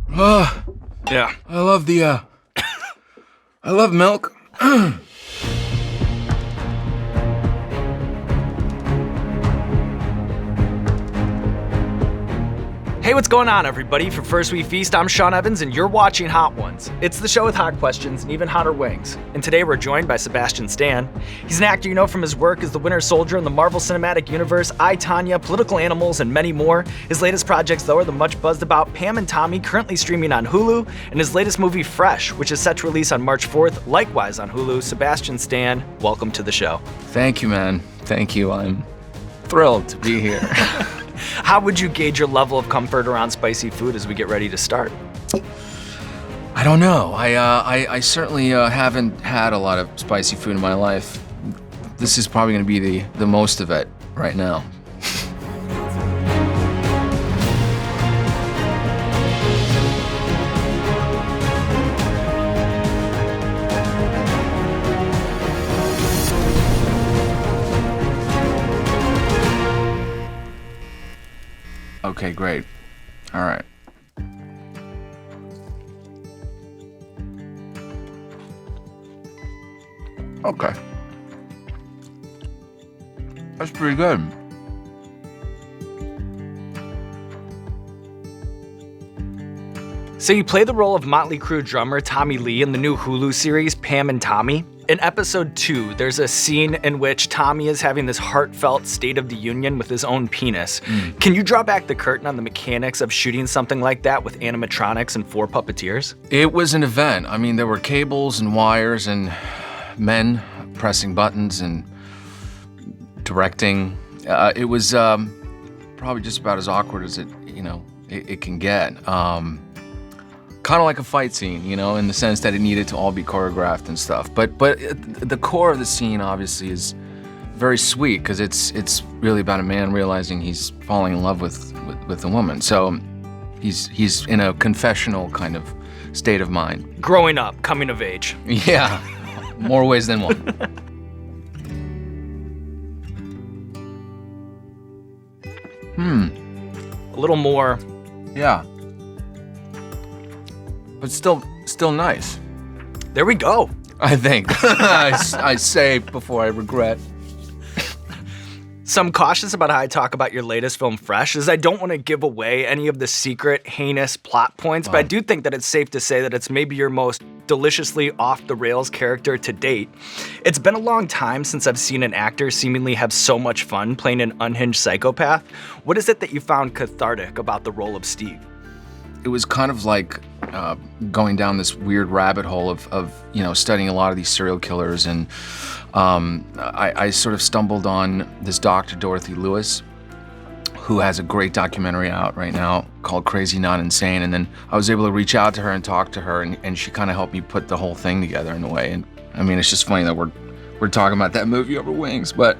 Yeah. I love I love milk. Hey, what's going on, everybody? For First We Feast, I'm Sean Evans, and you're watching Hot Ones. It's the show with hot questions and even hotter wings. And today we're joined by Sebastian Stan. He's an actor you know from his work as the Winter Soldier in the Marvel Cinematic Universe, I, Tonya, Political Animals, and many more. His latest projects, though, are the much buzzed about Pam and Tommy, currently streaming on Hulu, and his latest movie, Fresh, which is set to release on March 4th, likewise on Hulu. Sebastian Stan, welcome to the show. Thank you, man. Thank you. I'm thrilled to be here. How would you gauge your level of comfort around spicy food as we get ready to start? I don't know. I certainly haven't had a lot of spicy food in my life. This is probably going to be the most of it right now. Okay, great. All right. Okay. That's pretty good. So you play the role of Motley Crue drummer Tommy Lee in the new Hulu series, Pam and Tommy. In episode 2, there's a scene in which Tommy is having this heartfelt State of the Union with his own penis. Can you draw back the curtain on the mechanics of shooting something like that with animatronics and 4 puppeteers? It was an event. I mean, there were cables and wires and men pressing buttons and directing. It was probably just about as awkward as it can get. Kind of like a fight scene, in the sense that it needed to all be choreographed and stuff. But the core of the scene obviously is very sweet because it's really about a man realizing he's falling in love with a woman. So he's in a confessional kind of state of mind. Growing up, coming of age. Yeah, more ways than one. A little more. Yeah. But still nice. There we go. I think. I say before I regret. So I'm cautious about how I talk about your latest film, Fresh, as I don't want to give away any of the secret, heinous plot points, but I do think that it's safe to say that it's maybe your most deliciously off-the-rails character to date. It's been a long time since I've seen an actor seemingly have so much fun playing an unhinged psychopath. What is it that you found cathartic about the role of Steve? It was kind of like going down this weird rabbit hole of studying a lot of these serial killers, and I sort of stumbled on this Dr. Dorothy Lewis, who has a great documentary out right now called Crazy Not Insane, and then I was able to reach out to her and talk to her, and she kind of helped me put the whole thing together in a way. And I mean, it's just funny that we're talking about that movie over wings, but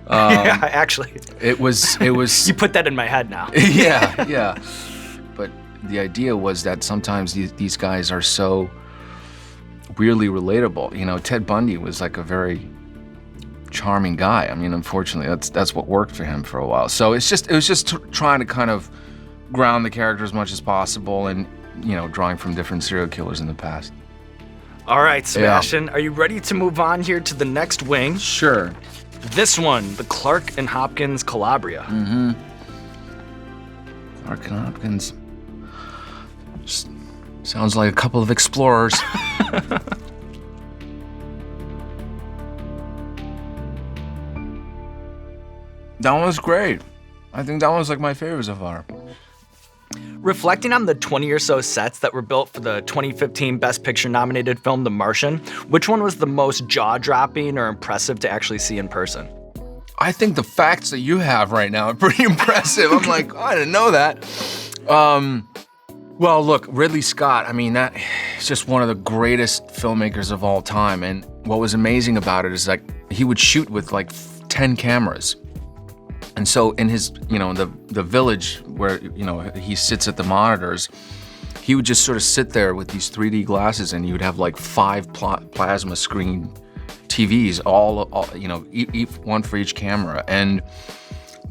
yeah, actually, it was you put that in my head now. yeah. But the idea was that sometimes these guys are so weirdly relatable. Ted Bundy was like a very charming guy. I mean, unfortunately, that's what worked for him for a while. So it was just trying to kind of ground the character as much as possible, and drawing from different serial killers in the past. All right, Sebastian, Are you ready to move on here to the next wing? Sure. This one, the Clark and Hopkins Calabria. Mm-hmm. Clark and Hopkins. Just sounds like a couple of explorers. That one was great. I think that one was like my favorite so far. Reflecting on the 20 or so sets that were built for the 2015 Best Picture nominated film, The Martian, which one was the most jaw-dropping or impressive to actually see in person? I think the facts that you have right now are pretty impressive. I'm like, I didn't know that. Well, look, Ridley Scott, I mean, that is just one of the greatest filmmakers of all time. And what was amazing about it is like he would shoot with like 10 cameras. And so in his, the village where, he sits at the monitors, he would just sort of sit there with these 3D glasses, and he would have like 5 plasma screen TVs, all one for each camera. And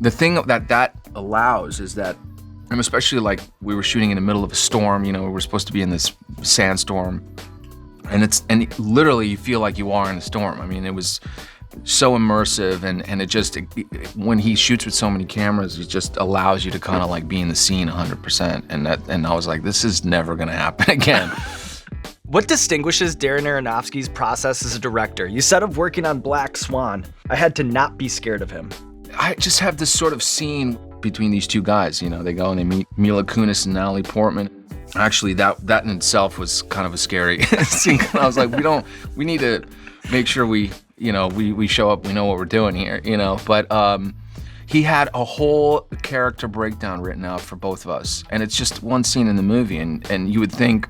the thing that allows is that And especially like we were shooting in the middle of a storm, we were supposed to be in this sandstorm. And literally you feel like you are in a storm. I mean, it was so immersive, and when he shoots with so many cameras, it just allows you to kind of like be in the scene 100%. And I was like, this is never gonna happen again. What distinguishes Darren Aronofsky's process as a director? You said of working on Black Swan, I had to not be scared of him. I just have this sort of scene between these two guys. They go and they meet Mila Kunis and Natalie Portman. Actually, that in itself was kind of a scary scene. I was like, we need to make sure we show up, we know what we're doing here, But he had a whole character breakdown written out for both of us. And it's just one scene in the movie. And you would think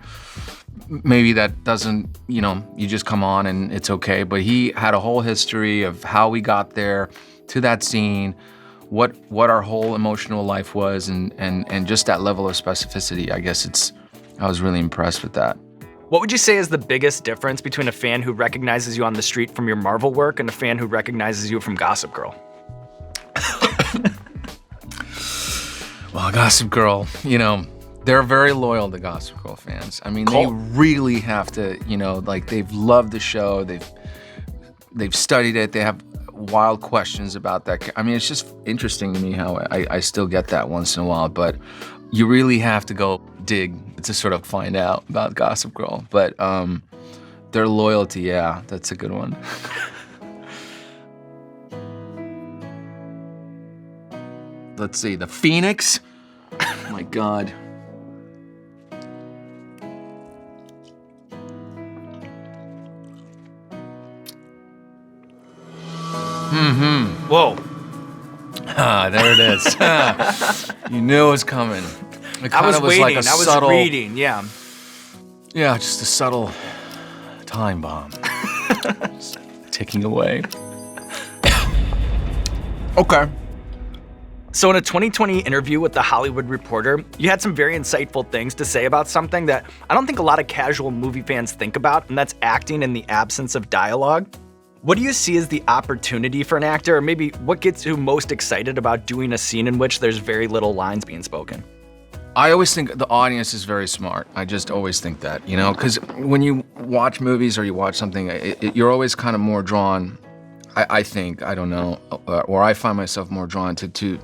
maybe that doesn't, you just come on and it's okay. But he had a whole history of how we got there to that scene, what our whole emotional life was, and just that level of specificity. I was really impressed with that. What would you say is the biggest difference between a fan who recognizes you on the street from your Marvel work and a fan who recognizes you from Gossip Girl? Well, Gossip Girl, they're very loyal to Gossip Girl fans. I mean, Cool. They really have to, they've loved the show. They've studied it. They have wild questions about that. I mean, it's just interesting to me how I still get that once in a while, but you really have to go dig to sort of find out about Gossip Girl. But their loyalty, yeah, that's a good one. Let's see, the Phoenix. Oh my God. Whoa. There it is. You knew it was coming. It I was kinda waiting. like a I was subtle, reading. Yeah. Yeah, just a subtle time bomb. Just ticking away. Okay. So in a 2020 interview with The Hollywood Reporter, you had some very insightful things to say about something that I don't think a lot of casual movie fans think about, and that's acting in the absence of dialogue. What do you see as the opportunity for an actor, or maybe what gets you most excited about doing a scene in which there's very little lines being spoken? I always think the audience is very smart. I just always think that, because when you watch movies or you watch something, you're always kind of more drawn, I think, I don't know, or I find myself more drawn to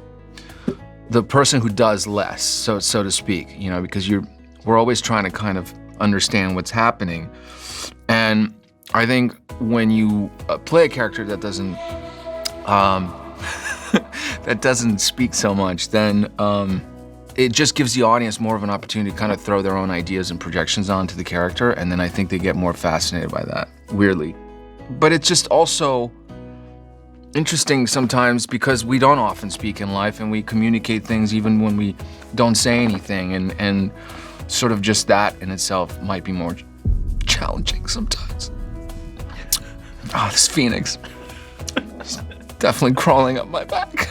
the person who does less, so to speak, because we're always trying to kind of understand what's happening. And I think when you play a character that doesn't that doesn't speak so much, then it just gives the audience more of an opportunity to kind of throw their own ideas and projections onto the character, and then I think they get more fascinated by that, weirdly. But it's just also interesting sometimes because we don't often speak in life, and we communicate things even when we don't say anything, and sort of just that in itself might be more challenging sometimes. Oh, this Phoenix. It's definitely crawling up my back.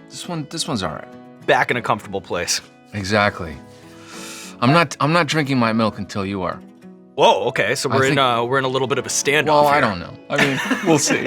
This one's all right. Back in a comfortable place. Exactly. I'm not drinking my milk until you are. Whoa, okay, so we're in a little bit of a standoff Well, here. I don't know. I mean, we'll see.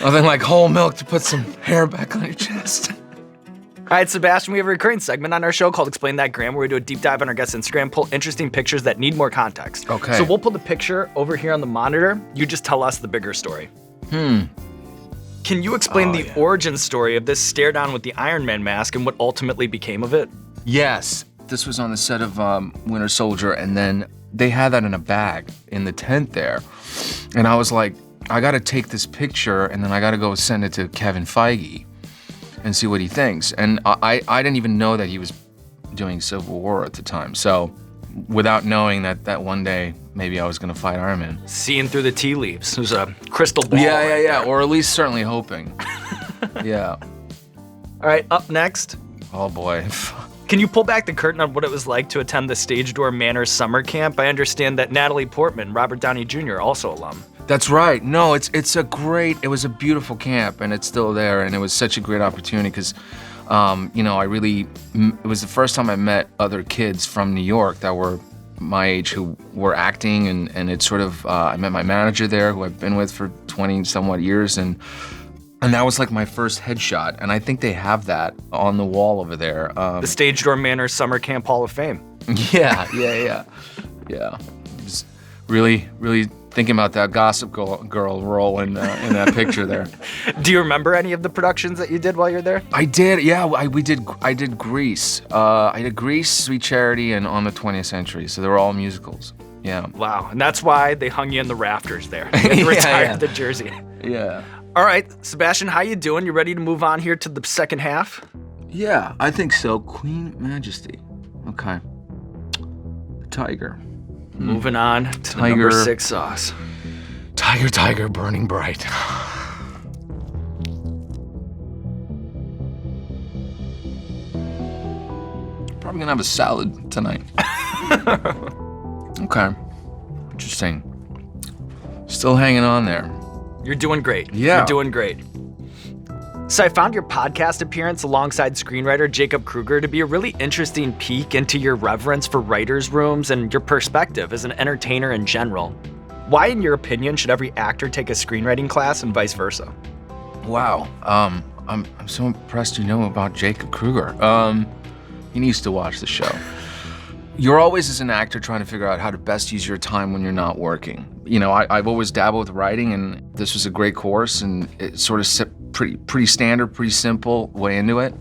Nothing like whole milk to put some hair back on your chest. All right, Sebastian, we have a recurring segment on our show called Explain That Gram, where we do a deep dive on our guest's Instagram, pull interesting pictures that need more context. Okay. So we'll pull the picture over here on the monitor. You just tell us the bigger story. Can you explain the origin story of this stare down with the Iron Man mask and what ultimately became of it? Yes. This was on the set of Winter Soldier, and then they had that in a bag in the tent there. And I was like, I gotta take this picture, and then I gotta go send it to Kevin Feige and see what he thinks. And I didn't even know that he was doing Civil War at the time. So without knowing that one day maybe I was gonna fight Iron Man. Seeing through the tea leaves. There's a crystal ball. Yeah. Or at least certainly hoping. Yeah. All right, up next. Oh boy. Can you pull back the curtain on what it was like to attend the Stage Door Manor summer camp? I understand that Natalie Portman, Robert Downey Jr., also alum. That's right. No, it was a beautiful camp, and it's still there, and it was such a great opportunity because, it was the first time I met other kids from New York that were my age who were acting, and it's sort of, I met my manager there who I've been with for 20 somewhat years, and And that was like my first headshot, and I think they have that on the wall over there. The Stage Door Manor Summer Camp Hall of Fame. Yeah. Just really thinking about that Gossip Girl role in that picture there. Do you remember any of the productions that you did while you're there? I did, yeah. I did Grease. I did Grease, Sweet Charity, and On the 20th Century. So they were all musicals. Yeah. Wow, and that's why they hung you in the rafters there. You retired the jersey. Yeah. All right, Sebastian, how you doing? You ready to move on here to the second half? Yeah, I think so. Queen Majesty. Okay. The tiger. Moving on to the number 6 sauce. Tiger, burning bright. Probably gonna have a salad tonight. Okay. Interesting. Still hanging on there. You're doing great. Yeah. You're doing great. So I found your podcast appearance alongside screenwriter Jacob Kruger to be a really interesting peek into your reverence for writers' rooms and your perspective as an entertainer in general. Why, in your opinion, should every actor take a screenwriting class and vice versa? Wow. I'm so impressed you know about Jacob Kruger. He needs to watch the show. You're always, as an actor, trying to figure out how to best use your time when you're not working. You know, I've always dabbled with writing, and this was a great course, and it sort of set pretty standard, pretty simple way into it.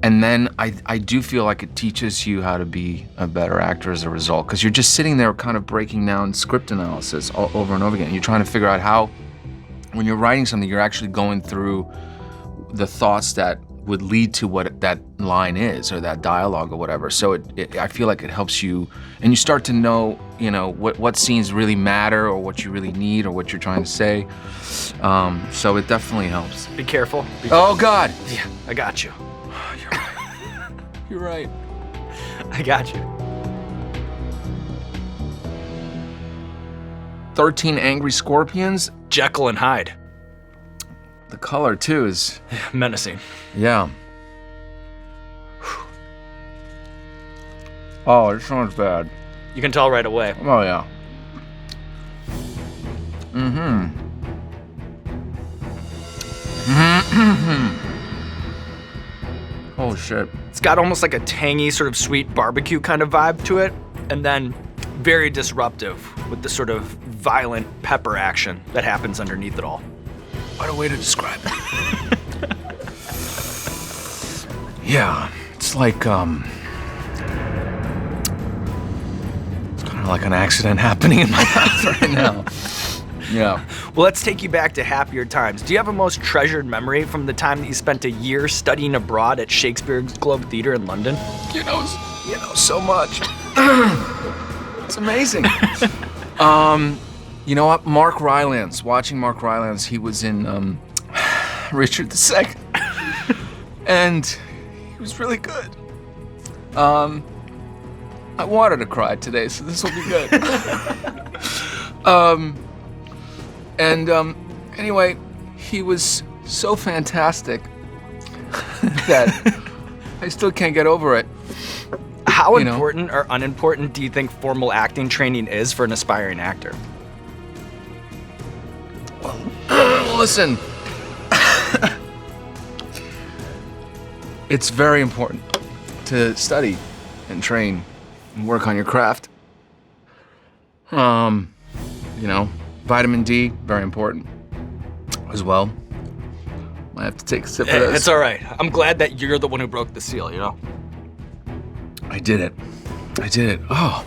And then I do feel like it teaches you how to be a better actor as a result, because you're just sitting there kind of breaking down script analysis all over and over again. You're trying to figure out how, when you're writing something, you're actually going through the thoughts that would lead to what that line is, or that dialogue or whatever. So I feel like it helps you, and you start to know, you know, what scenes really matter, or what you really need, or what you're trying to say. So it definitely helps. Be careful. Oh God. Yeah, I got you. You're right. You're right. I got you. 13 Angry Scorpions. Jekyll and Hyde. The color too is menacing. Yeah. Oh, this one's bad. You can tell right away. Oh yeah. Holy shit. It's got almost like a tangy, sort of sweet barbecue kind of vibe to it, and then very disruptive with the sort of violent pepper action that happens underneath it all. What a way to describe it. Yeah, it's like, it's kind of like an accident happening in my mouth right now. Yeah. Well, let's take you back to happier times. Do you have a most treasured memory from the time that you spent a year studying abroad at Shakespeare's Globe Theatre in London? You know so much. It's amazing. You know what? Watching Mark Rylance, he was in Richard II. And he was really good. I wanted to cry today, so this will be good. Anyway, he was so fantastic that I still can't get over it. How important or unimportant do you think formal acting training is for an aspiring actor? Listen, it's very important to study and train and work on your craft. Vitamin D, very important as well. Might have to take a sip of this. It's all right. I'm glad that you're the one who broke the seal, you know? I did it. Oh.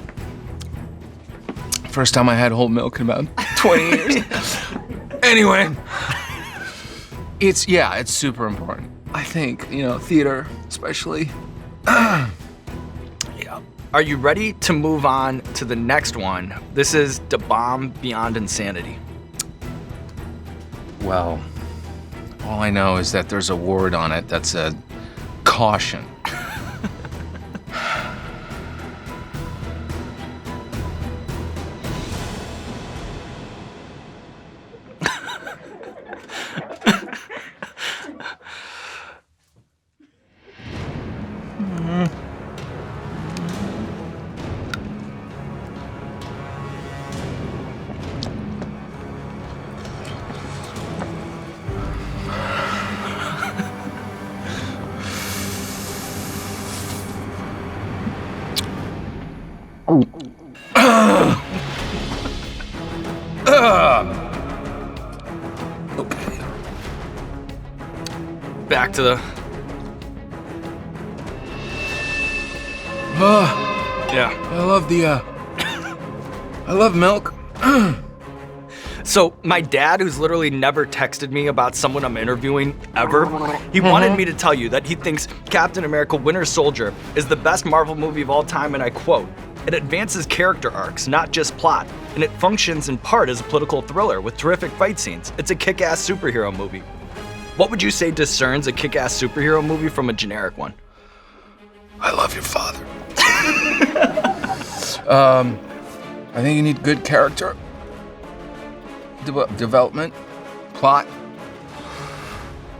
First time I had whole milk in about 20 years. Anyway, it's super important. I think, theater especially. Yeah. Are you ready to move on to the next one? This is The Bomb Beyond Insanity. Well, all I know is that there's a word on it that's a caution. back to the... Yeah. I love milk. So my dad, who's literally never texted me about someone I'm interviewing ever, he wanted me to tell you that he thinks Captain America Winter Soldier is the best Marvel movie of all time, and I quote, "It advances character arcs, not just plot, and it functions in part as a political thriller with terrific fight scenes. It's a kick-ass superhero movie." What would you say discerns a kick-ass superhero movie from a generic one? I love your father. I think you need good character development, plot,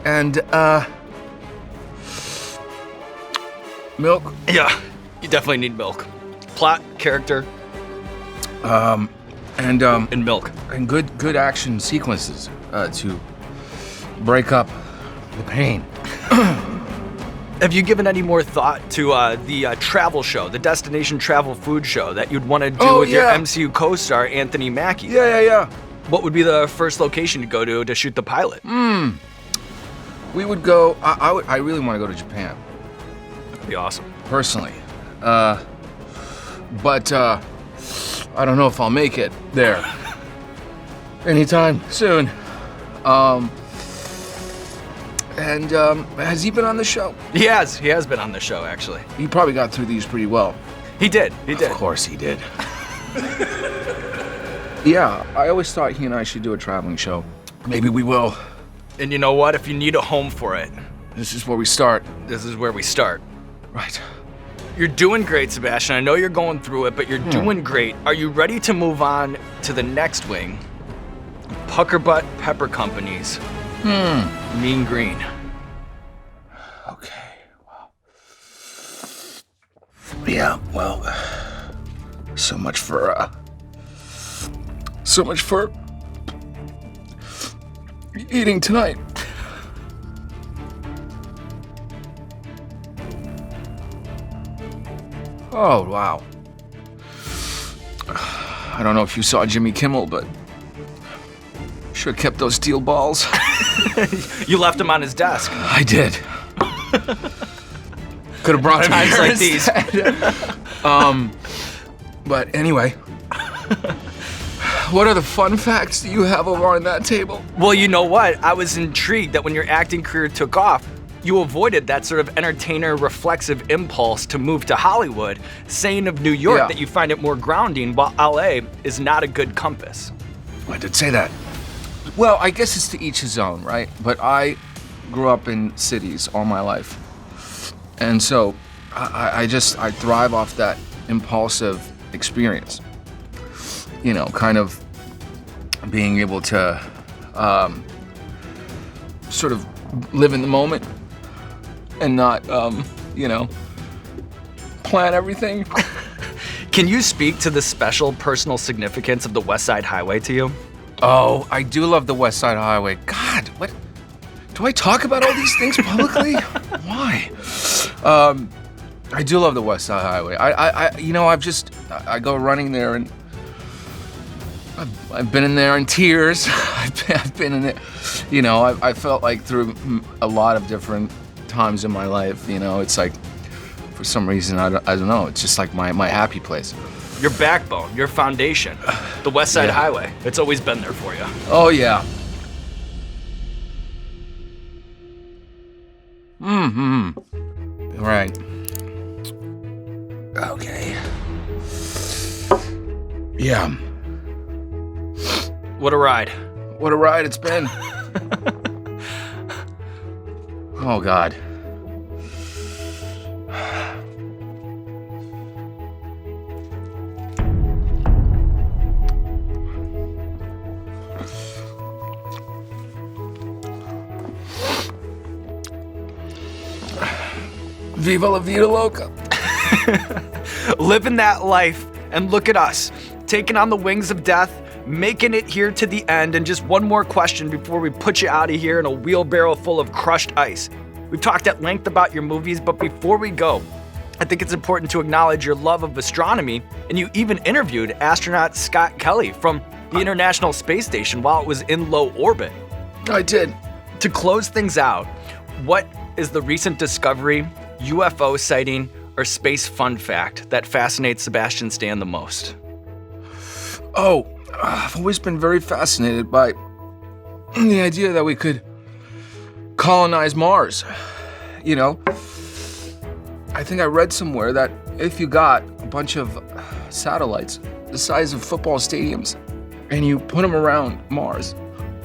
and milk. Yeah, you definitely need milk. Plot, character, and milk. And good action sequences to break up the pain. Have you given any more thought to the travel show, the destination travel food show that you'd want to do with your MCU co-star, Anthony Mackie? Yeah. What would be the first location to go to shoot the pilot? We would go, I really want to go to Japan. That'd be awesome. Personally. But I don't know if I'll make it there anytime soon. And has he been on the show? He has been on the show, actually. He probably got through these pretty well. He did. Of course he did. Yeah, I always thought he and I should do a traveling show. Maybe we will. And you know what? If you need a home for it, This is where we start. this is where we start. Right. You're doing great, Sebastian. I know you're going through it, but you're doing great. Are you ready to move on to the next wing? Puckerbutt Pepper Company's Mean Green. Okay. Yeah, well, so much for eating tonight. Oh, wow. I don't know if you saw Jimmy Kimmel, but should have kept those steel balls. You left him on his desk. I did. Could have brought him Times here like these. But anyway, what are the fun facts that you have over on that table? Well, you know what? I was intrigued that when your acting career took off, you avoided that sort of entertainer reflexive impulse to move to Hollywood, saying of New York that you find it more grounding, while LA is not a good compass. I did say that. Well, I guess it's to each his own, right? But I grew up in cities all my life. And so I thrive off that impulsive experience. You know, kind of being able to sort of live in the moment and not, plan everything. Can you speak to the special personal significance of the West Side Highway to you? Oh, I do love the West Side Highway. God, what? Do I talk about all these things publicly? Why? I do love the West Side Highway. I go running there and I've been in there in tears. I've been in it, I felt like through a lot of different times in my life, it's like, for some reason, I don't know, it's just like my happy place. Your backbone, your foundation, the West Side Highway. It's always been there for you. Oh, yeah. Right. Okay. Yeah. What a ride. What a ride it's been. Oh, God. Viva la vida loca. Living that life, and look at us, taking on the wings of death, making it here to the end. And just one more question before we put you out of here in a wheelbarrow full of crushed ice. We've talked at length about your movies, but before we go, I think it's important to acknowledge your love of astronomy, and you even interviewed astronaut Scott Kelly from the International Space Station while it was in low orbit. I did. To close things out, what is the recent discovery, UFO sighting, or space fun fact that fascinates Sebastian Stan the most? Oh, I've always been very fascinated by the idea that we could colonize Mars. You know, I think I read somewhere that if you got a bunch of satellites the size of football stadiums and you put them around Mars,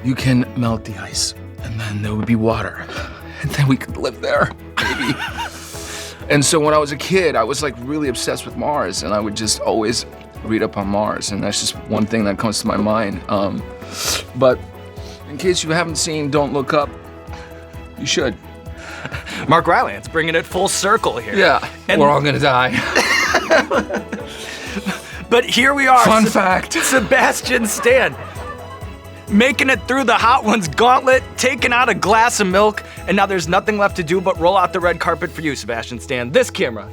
you can melt the ice and then there would be water and then we could live there, maybe. And so when I was a kid, I was like really obsessed with Mars and I would just always read up on Mars, and that's just one thing that comes to my mind. But in case you haven't seen Don't Look Up, you should. Mark Rylance bringing it full circle here. Yeah, and we're all gonna die. But here we are. Fun fact. Sebastian Stan making it through the Hot Ones gauntlet, taking out a glass of milk, and now there's nothing left to do but roll out the red carpet for you, Sebastian Stan. This camera,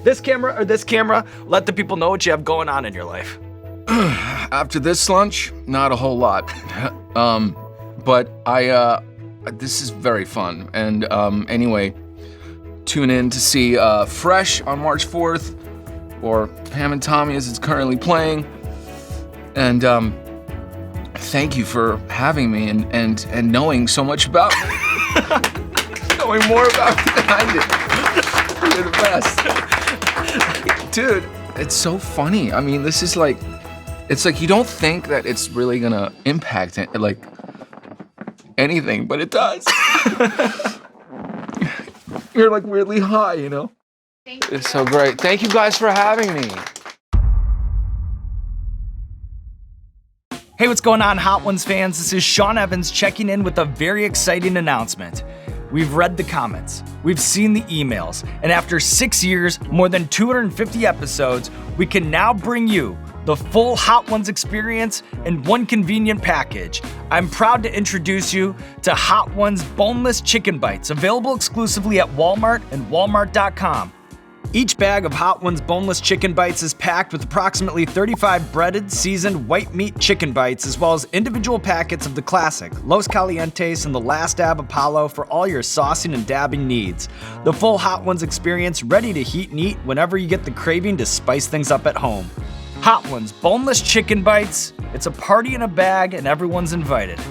or this camera, let the people know what you have going on in your life. After this lunch, not a whole lot. But this is very fun. And anyway, tune in to see Fresh on March 4th, or Pam and Tommy as it's currently playing. And thank you for having me and knowing so much about me. Knowing more about me than I did. You're the best. Dude, it's so funny. I mean, this is like, it's like you don't think that it's really gonna impact it, like anything, but it does. You're like weirdly high, you know? It's so great. Thank you guys for having me. Hey, what's going on, Hot Ones fans? This is Sean Evans checking in with a very exciting announcement. We've read the comments, we've seen the emails, and after 6 years, more than 250 episodes, we can now bring you the full Hot Ones experience in one convenient package. I'm proud to introduce you to Hot Ones Boneless Chicken Bites, available exclusively at Walmart and walmart.com. Each bag of Hot Ones Boneless Chicken Bites is packed with approximately 35 breaded, seasoned white meat chicken bites, as well as individual packets of the classic Los Calientes and the Last Dab Apollo for all your saucing and dabbing needs. The full Hot Ones experience, ready to heat and eat whenever you get the craving to spice things up at home. Hot Ones Boneless Chicken Bites. It's a party in a bag and everyone's invited.